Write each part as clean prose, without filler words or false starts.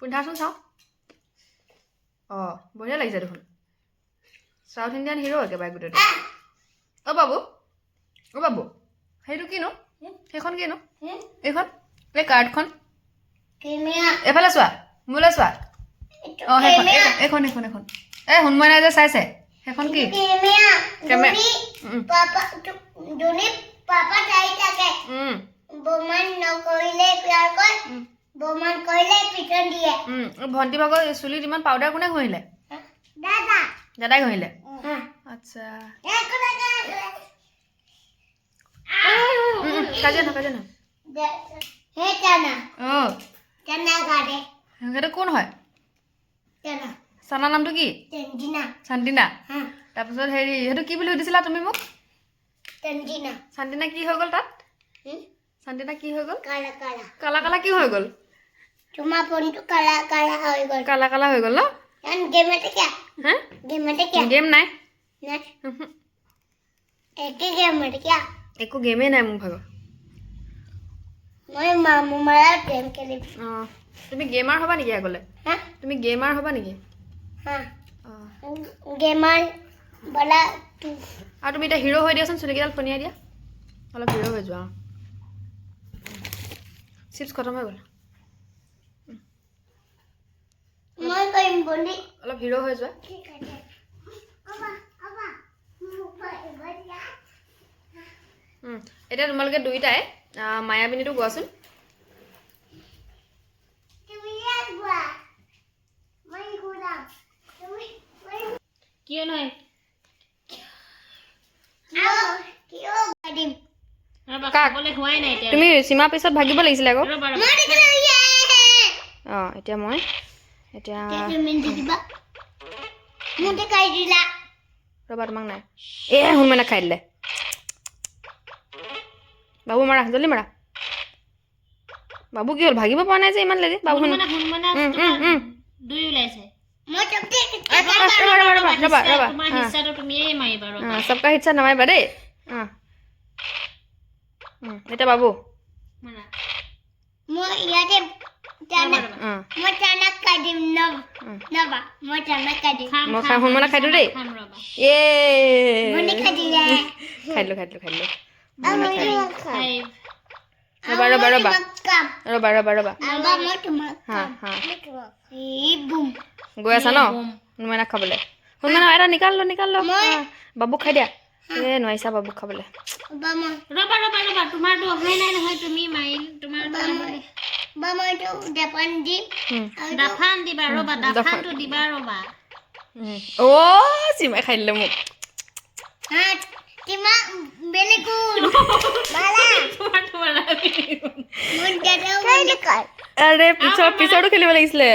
পিন্ধাচোন চাওঁ বঢ়িয়া লাগিছে দেখোন সাউথ ইণ্ডিয়ান হিৰো একেবাৰে গোটেইটো বাবু সেইটো কিনো সেইখন কিনো এইখন এই কাৰ্ডখন এফালে চোৱা মোলৈ চোৱা এইখন এই হুনমইনাই যে চাইছে সেইখন কি ভণ্টি ভাগৰ চুলিত ইমান পাউডাৰ কোনে ঘঁহিলে দাদাই ঘঁহিলে আচ্ছা কাজিয়া ন সেইটো কোন হয় চানা নামটো কি চান্দিনা তাৰপিছত হেৰি সেইটো কি বুলি সুধিছিলা তুমি মোক চান্দিনা কি হৈ গ'ল তাত চান্দিনা কি হৈ গ'ল কালা কালা কি হৈ গ'ল তোমাৰ ফোনটো কালা হৈ গ'ল ন গেম নাই একো গেমেই নাই মোৰ ভাগৰ তুমি গেমাৰ হ'বা নেকি আগলৈ তুমি গেমাৰ হ'বা নেকি আৰু তুমি এতিয়া হিৰো হৈ দিয়াচোন চুলিকেইডাল ফনিয়াই দিয়া অলপ হিৰো হৈ যোৱা চিপছ খতম হৈ গ'ল অলপ হিৰো হৈ যোৱা এতিয়া তোমালোকে দুইটাই মায়াবিনীটো গোৱাচোন কিয় নহয় তুমি সীমা পিছত ভাগিব লাগিছিলে আকৌ এতিয়া মই ৰ'বা তোমাক নাই হুনমইনা খাই দিলে বাবু মাৰা জলদি মাৰা বাবু কি হ'ল ভাগিব পৰা নাই যে ইমান লেজি বাবু সবকা হিচ্ছা নামাৰিবা দেই এতিয়া বাবু হুনমইনা খাই দিওঁ দেই খাই দিলোঁ ৰবা গৈ আছা ন হুনমইনা খাবলৈ হুনমইনা এটা নিকাল ল বাবুক খাই দিয়া নোৱাৰিছা বাবুক খাবলৈ চিমাই খাই দিলে মোক আৰে পিছৰটো খেলিব লাগিছিলে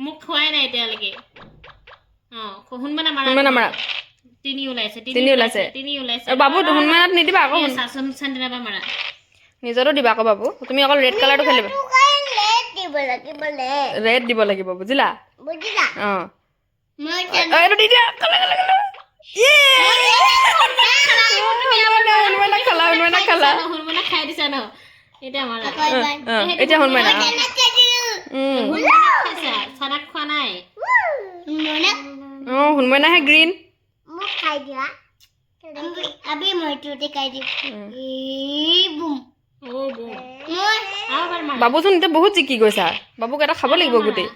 মোক খোৱাই নাই এতিয়ালৈকে হুনমইনা মাৰা তিনি ওলাইছে বাবু হুনমইনাত নিদিবা আকৌ নিজৰো দিবা আকৌ বাবু তুমি অকল ৰেড কালাৰটো খেলিবা ৰেড দিব লাগিব বুজিলা এইটো দি দিয়া হুনমইনা খালা এতিয়া হুনমইনা হুনমইনাহে গ্ৰীণ বাবুচোন এতিয়া বহুত জিকি গৈছা বাবুক এটা খাব লাগিব গোটেই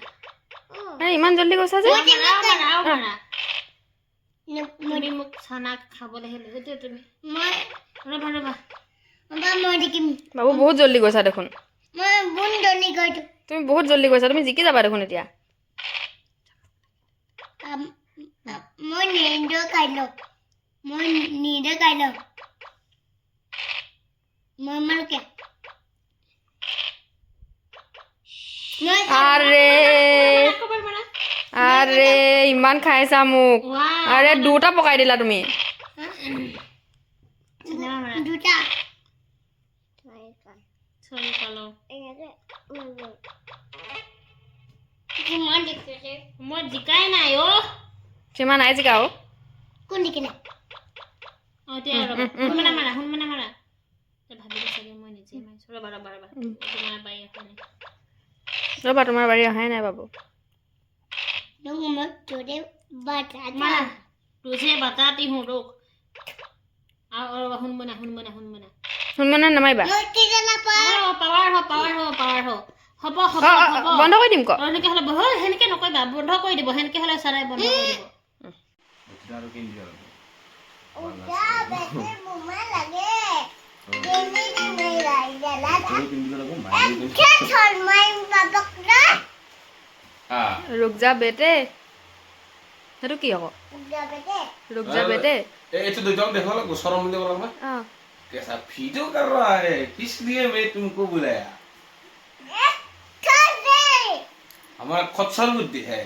ইমান জল্দি গৈছা যে বাবু বহুত জল্দি গৈছা দেখোন তুমি বহুত জল্দি গৈছা তুমি জিকি যাবা দেখোন এতিয়া আৰে ইমান খাইছা মোক আৰে দুটা পকাই দিলা তুমি সীমা নাই জিকা ৰবা ৰবা ৰবা উম। তোমাৰ বাই এখন ৰ'বা তোমাৰ বাৰী অহাই নাই বাবু মা तुझे बताती हूँ रुक और हुनमना শুনমনে নামাৰিবা पावर हो হব বন্ধ কৰি দিম ক এনেকে হলে বহ হেনকে নকইবা বন্ধ কৰি দিব হেনকে হলে সাৰাই বন্ধ কৰি দিব আৰু কিন দিয়া रुक जा बेटे সেইটো কি আকৌ रुक जा बेटे ये तो देखो देखो लो गुस्सा में देखो ना कैसा वीडियो कर रहा है किस लिए मैं तुमको बुलाया हमारा खच्चर बुद्धि है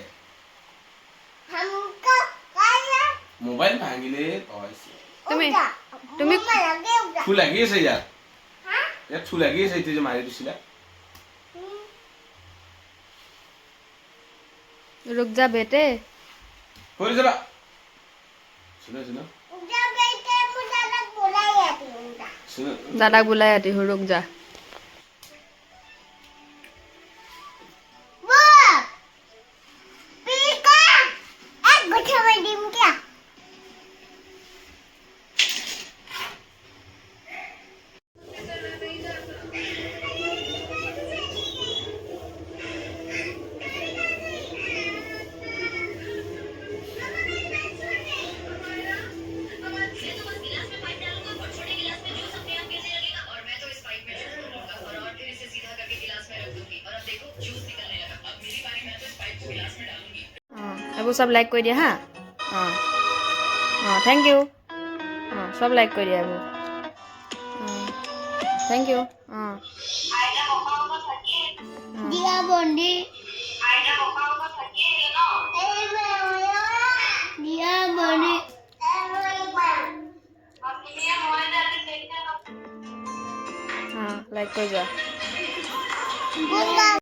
हमको काया मोबाइल भांगिले ऐसे তুমি थू लगी है यार यार थू लगी है तुझे मारी दिसिला रुक जा बेटे कोई जरा सुनो सुनो जब बेटे मुझे तक बुलाया थी सुनो दादा बुलाई आती हूँ रुक जा वो पीका एक गुच्छा में डिम क्या এইবোৰ সব লাইক কৰি দিয়া হা থেংক ইউ সব লাইক কৰি দিয়া এইবোৰ থেংক ইউ दिया बंदी दिया बंदी লাইক কৰি যোৱা गुंगा